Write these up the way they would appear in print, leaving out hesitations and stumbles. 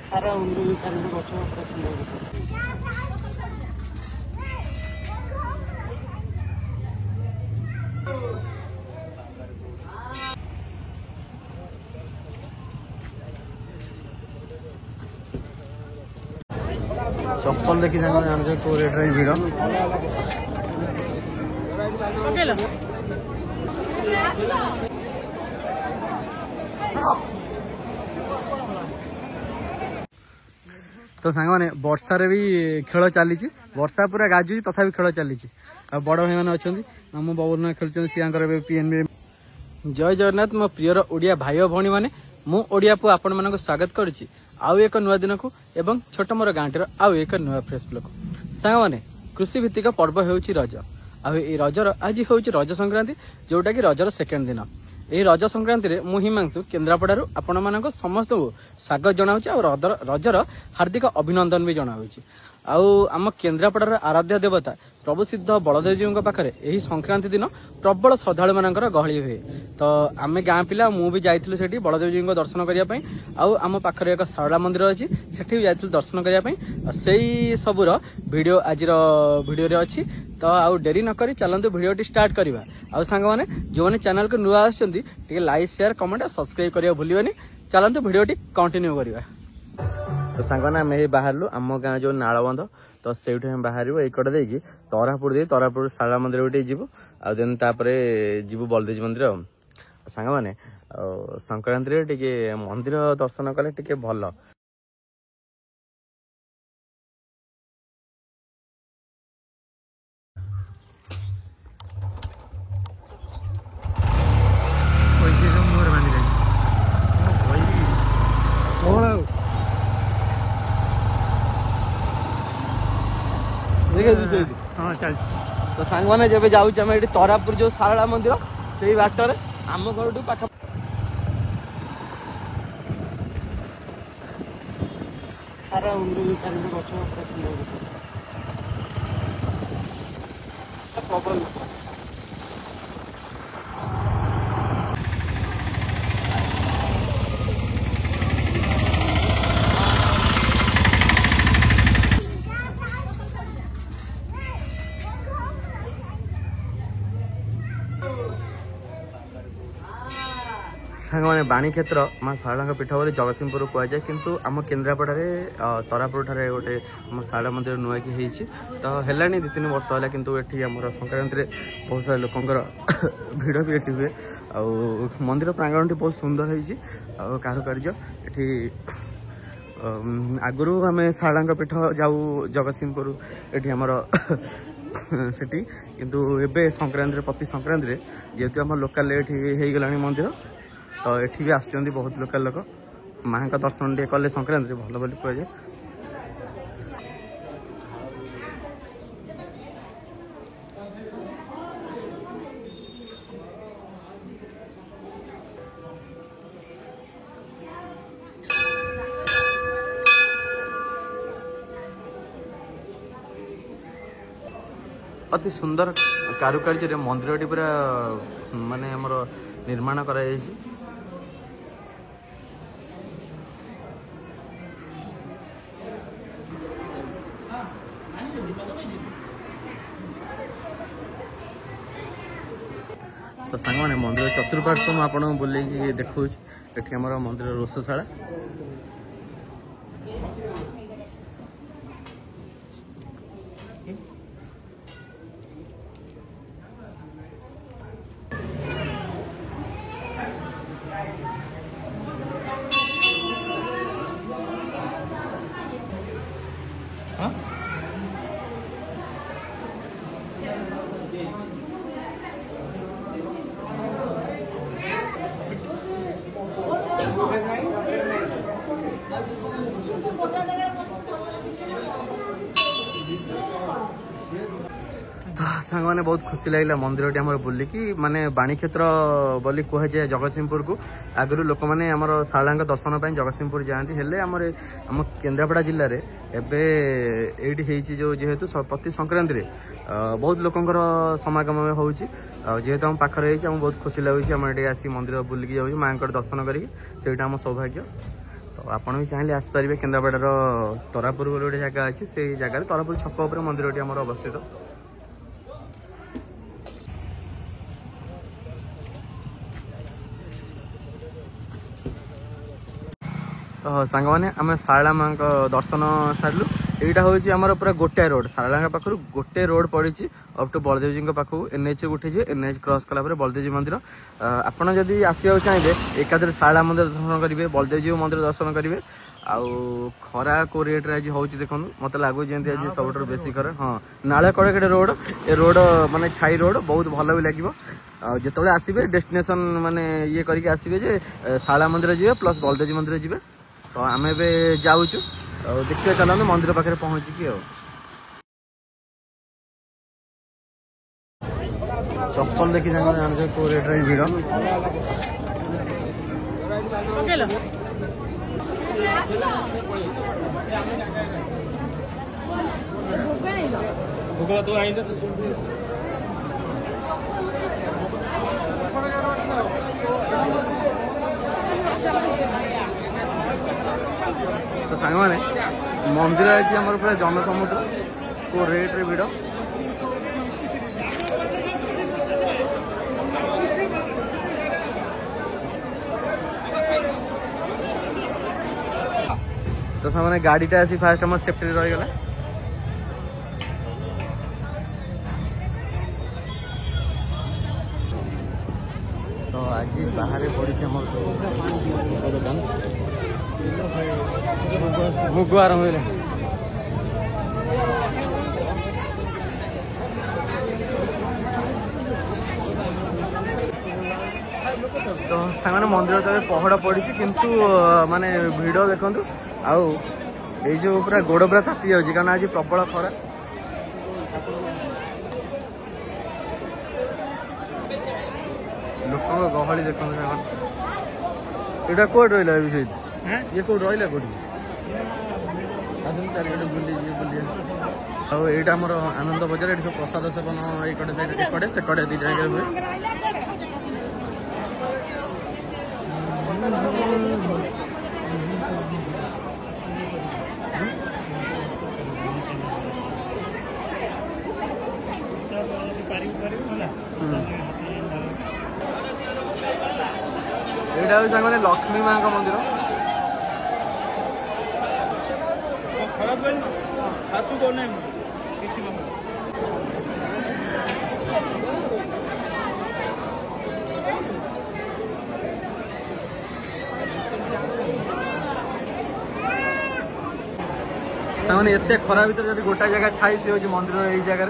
सारा गच चप्पल देखी जाने को रेट भिड़ तो सांग मैंने वर्षा रे भी खेल चली वर्षा पूरा गाजुची तथा खेल चली बड़ भाई मैंने अच्छा मो बबुल खेलुं सी पीएनबी। जय जगन्नाथ मो प्रियर ओडिया भाई और भौणी मैंने मु ओडिया पु आपण मानक स्वागत करुच्ची आउ एक नुआ दिन को एवं छोट मोर गाँटीर आउ एक नुआ फ्रेश ब्लॉग सांग मैंने कृषि भित्तिक पर्व होउची रज आ रजर आज होउची रज संक्रांति जोटा कि रजर सेकेंड दिन यही रज संक्रांति रे मु हिमांशु केन्द्रापड़ारू आपण मानक समस्त स्वागत जनाऊँ और रजर हार्दिक अभिनंदन भी जनाऊँ आम केन्द्रापड़ार आराध्य देवता प्रभु सिद्ध बलदेव जी पाखे यही संक्रांति दिन प्रबल श्रद्धालु मानकर गहली हुए तो आम गाँ पिला मु भी जाइलु सेठी बलदेव जी दर्शन करने आम पाखे एक शारदा मंदिर अच्छी सेठी भी जाइलु दर्शन करने से सबूर वीडियो आज वीडियो अच्छी तो आउ डेरी नक चलतु वीडियो स्टार्ट करवा आउ सांग मैंने जो मैंने चैनल को नुआ आसके लाइक शेयर कमेंट और सब्सक्राइब करने भूलिए चलतु वीडियो कंटिन्यू करवा। तो सांगना आम बाहर आम गाँव जो नालबंध तो से बाहर एकट देखिए तरापुर दे तरापुर शारदा मंदिर गोटे जीव आ देन जीव बलदेव मंदिर सांग मैंने संक्रांति टे मंदिर दर्शन कले टे भल हाँ चल तो सांग मैंने जब जाऊँ तरापुर जो शारदा मंदिर से बाटर आम घर पाख सारा गच सांग मैंने बाणी क्षेत्र माँ शारदा पीठ बोले जगतसिंहपुर कहुए किंतु आम केन्द्रापड़ा तरापुर ठारे गोटे आम शारदा मंदिर नुआकी होती तो है 2-3 वर्ष है किंतु ये आम संक्रांति बहुत सारा लोकंर भिड़ भी ये हुए आ मंदिर प्रांगण बहुत सुंदर होती कारुकार्य ये आगुरी आम शारदा पीठ जाऊ जगतसिंहपुर ये आमर सेठी किंतु एबे संक्रांति प्रति संक्रांति जेहेतु आम लोकाल ये गला मंदिर तो ये भी आस बहुत लोकल लोक माँ का दर्शन टे कले संक्रांति भल बोली कहुए। अति सुंदर कारुकार्य मंदिर पूरा माने हमर निर्माण करा जायछि तो सांग मैंने मंदिर चतुर्पार्श्व मुझे आपको बुले देखा ये आम मंदिर रोषशाला सांग मैंने बहुत खुशी लगे मंदिर टी बुलिकी माने बाणी क्षेत्र बोली कह जाए जगतसिंहपुर को आगु लोक मैंने आम शारदा दर्शन पर जगतसिंहपुर जाती है आम केन्द्रापड़ा जिले में एवं जो जेहेतु प्रति संक्रांति बहुत लोकंर समागम हो जेहेतु आम पाखे बहुत खुशी लगुच आम ये आसी मंदिर बुलिकी जाऊँ माँ दर्शन करें सौभाग्य तो आपण भी चाहिए आसपारे केन्द्रापड़ार तरापुर गोटे जगह अच्छी से जगह तरापुर छक उपर मंदिर आम अवस्थित। तो सांग मैंने आम शारला माँ दर्शन सारू। यहाँ हूँ आमर पूरा गोटे रोड शारला पाखु गोटे रोड पड़ी अप टू बलदेव जी पाखु एनएच उठे एनएच क्रॉस कलापर बलदेव जी मंदिर। आपड़ जदि आसवा चाहिए एकादरे शारला मंदिर दर्शन करेंगे बलदेव जी मंदिर दर्शन करेंगे। आउ खरा को रेट्रे आज हूँ देखो मत लगुच जमी आज सब बेसी खरा। हाँ नाले कड़े कड़े रोड ए रोड माने छाई रोड बहुत भल भी लगे। जो आसवे डेस्टिनेशन माने ये करके आसवे शारला मंदिर जी प्लस बलदेव जी मंदिर जी। तो आम ए जाऊँ देखते चलते मंदिर पाखे पहुँचिकी चप्पल देखी जाने को रेट्रे भिड़ तो सांग मैंने मंदिर अच्छी आम पूरा जनसमुद्र को रेट्रे भिड़। तो सामने गाड़ीटा आसी फास्ट आम सेफ्टी रहीगला। तो आज बाहर पड़ी दुकान मुग आरम्भ हो। तो सामने मंदिर तो पहड़ पड़ी किंतु माने भिड़ देखु आउ ये जो पूरा गोड़ पूरा ताती जाऊँगी कारण आज प्रबल खरा। लोक गहली देखो यहाँ कौट रहा ये कौट रहा कौटी चारिकटे बुली बुली आईटा आम आनंद बजार ये सब प्रसाद सेवन एकड़े सेकड़े दी जगह हुए। यहाँ हूँ सांगे लक्ष्मी माँ का मंदिर। सामने एत खरा भर जब गोटा जगह छाई सी हूँ मंदिर यही जगह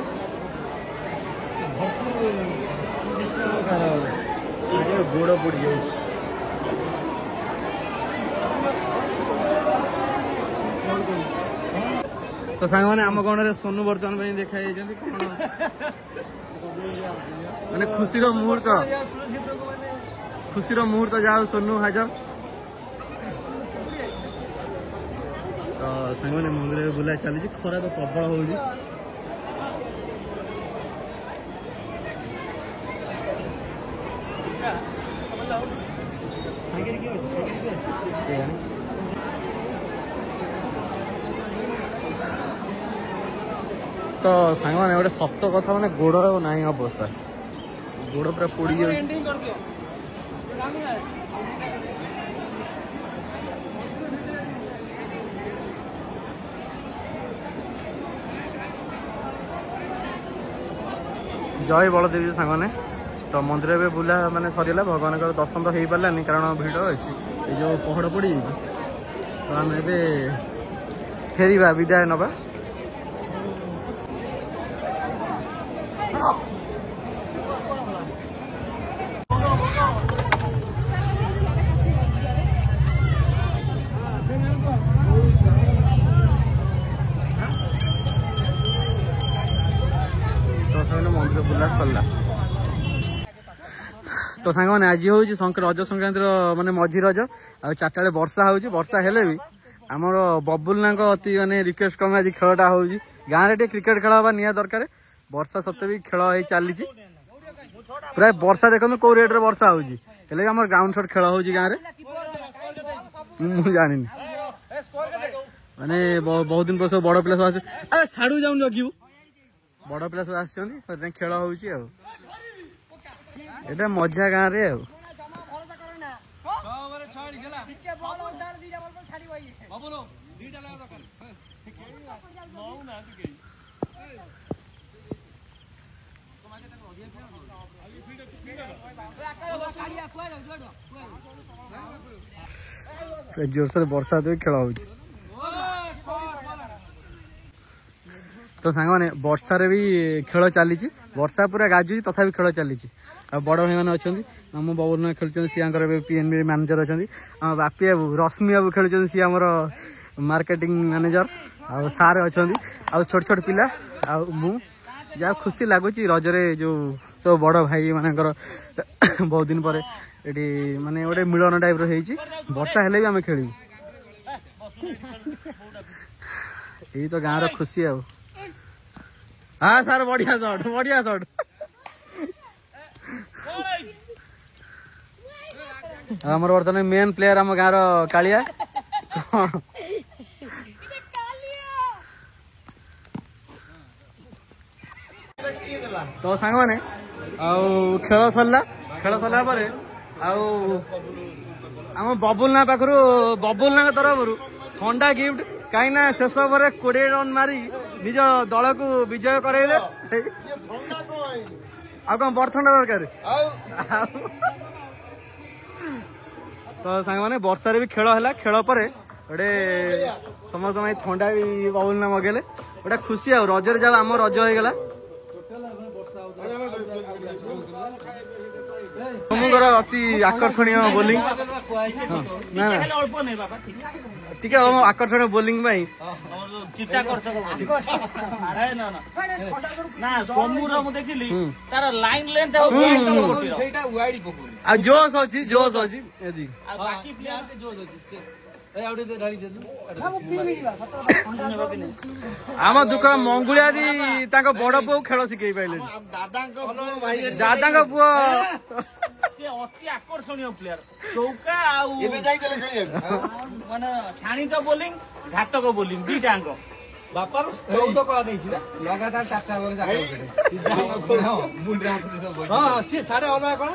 गोड़ पड़ जाए। तो सांग मैंने आम गण सोनू बर्तमान देखा माने खुशी मुहूर्त जाओ सोनू हाजर। तो सांग मैंने मंदिर बुला चली खरा तो प्रबल हो। तो सांग मैंने गोटे सत्य कथा मैंने गोड़ ना अवस्था गोड़ पूरा पोड़ जय बलदेव जी सांग मैंने। तो मंदिर में बुला माने सरीला भगवान का दर्शन तो हो पारानी कारण भिड़ अच्छी ये जो पहड़ पड़ जाए। तो आम ए फेरवा विदाय नवा। मंदिर बुला सरला। तो सांग मैंने आज हूँ रज संक्रांति माने मझी रज आ चार्टा वर्षा वर्षा हेले भी आमर बबुलना अति माने रिक्वेस्ट कम आज खेलटा हो गाँव में क्रिकेट खेल हवा निया दरकार वर्षा सत्वे भी खेल चली प्राय वर्षा देखो कौ रेट रे वर्षा होम ग्राउंड शॉट खेल हो गाँव में जानी। माने बहुत दिन पर सब बड़ पिला सब आस अरे साड़ू जाऊन जगिबू बड़ पिला सब आछन खेल होउची आ एटा मजा गाँ रे आ जोरसोर वर्षा तो खेल हो तो सांग मैंने वर्षा रे भी खेल चली वर्षा पूरा गाजु तथा खेल चली बड़ भाई मैंने अच्छा मो बबुल ना खेल सी पीएनबी मैनेजर अच्छा बापी बाबू रश्मि बाबू खेल सी आमर मार्केटिंग मैनेजर आ सार अच्छा आ छोट छोट पिला आ मु जहाँ खुशी लगुच रजरे जो सब बड़ भाई मानकर बहुत दिन पर ये माने गोटे मिलन टाइप वर्षा हेले भी आम खेलू यही तो गाँव खुशी आ हाँ सार बढ़िया शॉट आमर बर्तमान मेन प्लेयर आम गाँव कालिया तो सांग मैंने खेल सरला पर आम बबुल ना पाखु बबुल ना तरफ ठंडा गिफ्ट कहीं शेष ओवर 20 रन मारी निज दल को विजय कराइले कौन बरथंडा दरकार तो सांग मैंने वर्षा भी खेल है खेल पर गोटे समस्त ठंडा भी बबुल ना मगेले गोटे खुशी आ रजर जब आम रज होगला तुमर अति आकर्षणीय बोलिंग टी आकर्षणीय बोलिंग जोश अच्छी आम दुख मंगुलिया दी बड़ पु खेल शिखई पाइले दादा पुओ अति आकर्षणीय प्लेयर चौका माने छाणी तो बोलिंग घातक बोलिंग दीटा बापा 14 कला लगातार 4टा बॉल सी साढ़े अलग कला